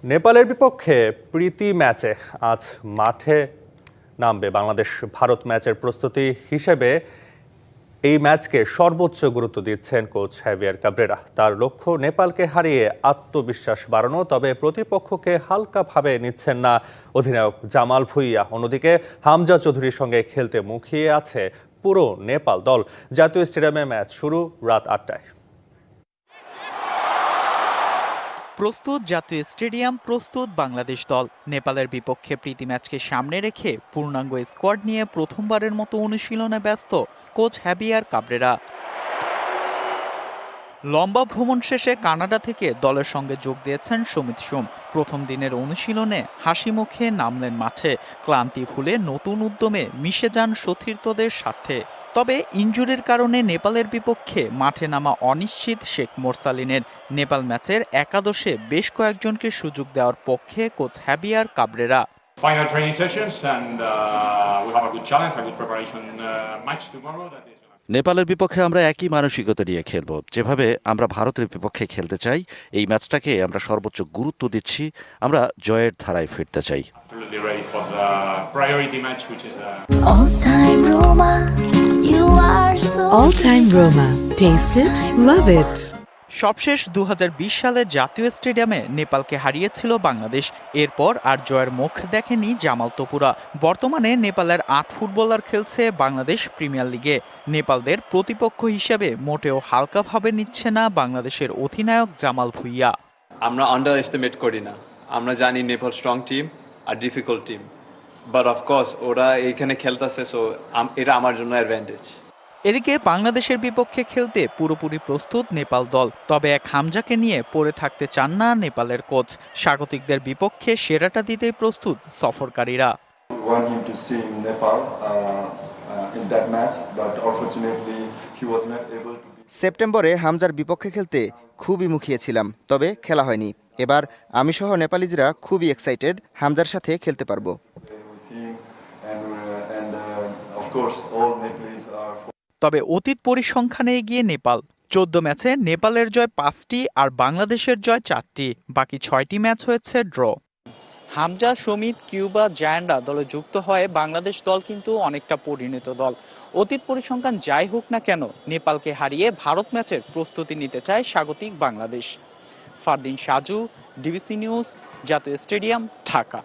নেপালের বিপক্ষে প্রীতি ম্যাচে আজ মাঠে নামবে বাংলাদেশ। ভারত ম্যাচের প্রস্তুতি হিসেবে এই ম্যাচকে সর্বোচ্চ গুরুত্ব দিচ্ছেন কোচ হ্যাভিয়ার কাবরেরা। তার লক্ষ্য নেপালকে হারিয়ে আত্মবিশ্বাস বাড়ানো। তবে প্রতিপক্ষকে হালকাভাবে নিচ্ছেন না অধিনায়ক জামাল ভুঁইয়া। অন্যদিকে হামজা চৌধুরীর সঙ্গে খেলতে মুখিয়ে আছে পুরো নেপাল দল। জাতীয় স্টেডিয়ামে ম্যাচ শুরু রাত ৮টায়। প্রস্তুত জাতীয় স্টেডিয়াম, প্রস্তুত বাংলাদেশ দল। নেপালের বিপক্ষে প্রীতি ম্যাচকে সামনে রেখে পূর্ণাঙ্গ স্কোয়াড নিয়ে প্রথমবারের মতো অনুশীলনে ব্যস্ত কোচ হ্যাভিয়ার কাবরেরা। লম্বা ভ্রমণ শেষে কানাডা থেকে দলের সঙ্গে যোগ দিয়েছেন সমিত সোম। প্রথম দিনের অনুশীলনে হাসি মুখে নামলেন মাঠে। ক্লান্তি ভুলে নতুন উদ্যমে মিশে যান সতীর্থদের সাথে। তবে ইনজুরির কারণে নেপালের বিপক্ষে মাঠে নামা অনিশ্চিত শেখ মোরসালিনের। নেপাল ম্যাচের একাদশে বেশ কয়েকজনকে সুযোগ দেওয়ার পক্ষে coach heavier Cabrera. Final training sessions and we have a good challenge, a good preparation match tomorrow. নেপালের বিপক্ষে আমরা একই মানসিকতা নিয়ে খেলব। যেভাবে আমরা ভারতের বিপক্ষে খেলতে চাই, এই ম্যাচটাকে আমরা সর্বোচ্চ গুরুত্ব দিচ্ছি। আমরা জয়ের ধারায় ফিরতে চাই। All time Roma. Taste it, love it. সবশেষ 2020 সালে জাতীয় স্টেডিয়ামে নেপালকে হারিয়েছিল বাংলাদেশ। এরপর আর জয়ের মুখ দেখেনি জামাল তোপুরা। বর্তমানে নেপালের ৮ ফুটবলার খেলছে বাংলাদেশ প্রিমিয়ার লিগে। নেপালদের প্রতিপক্ষ হিসেবে মোটেও হালকাভাবে নিচ্ছে না বাংলাদেশের অধিনায়ক জামাল ভুঁইয়া। আমরা আন্ডার এস্টিমেট করি না। আমরা জানি নেপাল স্ট্রং টিম আর ডিফিকাল্ট টিম, বাট অফকোর্স ওরা এইখানে খেলতেছে, সো এটা আমার জন্য অ্যাডভান্টেজ। এদিকে বাংলাদেশের বিপক্ষে খেলতে পুরোপুরি প্রস্তুত নেপাল দল। তবে এক হামজাকে নিয়ে পড়ে থাকতে চান না নেপালের কোচ। স্বাগতিকদের বিপক্ষে সেরাটা দিতেই প্রস্তুত সফরকারীরা। সেপ্টেম্বরে হামজার বিপক্ষে খেলতে খুবই মুখিয়েছিলাম, তবে খেলা হয়নি। এবার আমি সহ নেপালিজরা খুবই এক্সাইটেড, হামজার সাথে খেলতে পারবো। তবে অতীত পরিসংখ্যানে এগিয়ে নেপাল। 14 ম্যাচে নেপালের জয় 5টি আর বাংলাদেশের জয় 4টি। বাকি 6টি ম্যাচ হয়েছে ড্র। হামজা, সমিত, কিউবা, জায়ান্ডা দলে যুক্ত হয় বাংলাদেশ দল কিন্তু অনেকটা পরিণত দল। অতীত পরিসংখ্যান যাই হোক না কেন, নেপালকে হারিয়ে ভারত ম্যাচের প্রস্তুতি নিতে চায় স্বাগতিক বাংলাদেশ। ফারদিন সাজু, ডিবিসি নিউজ, জাতীয় স্টেডিয়াম, ঢাকা।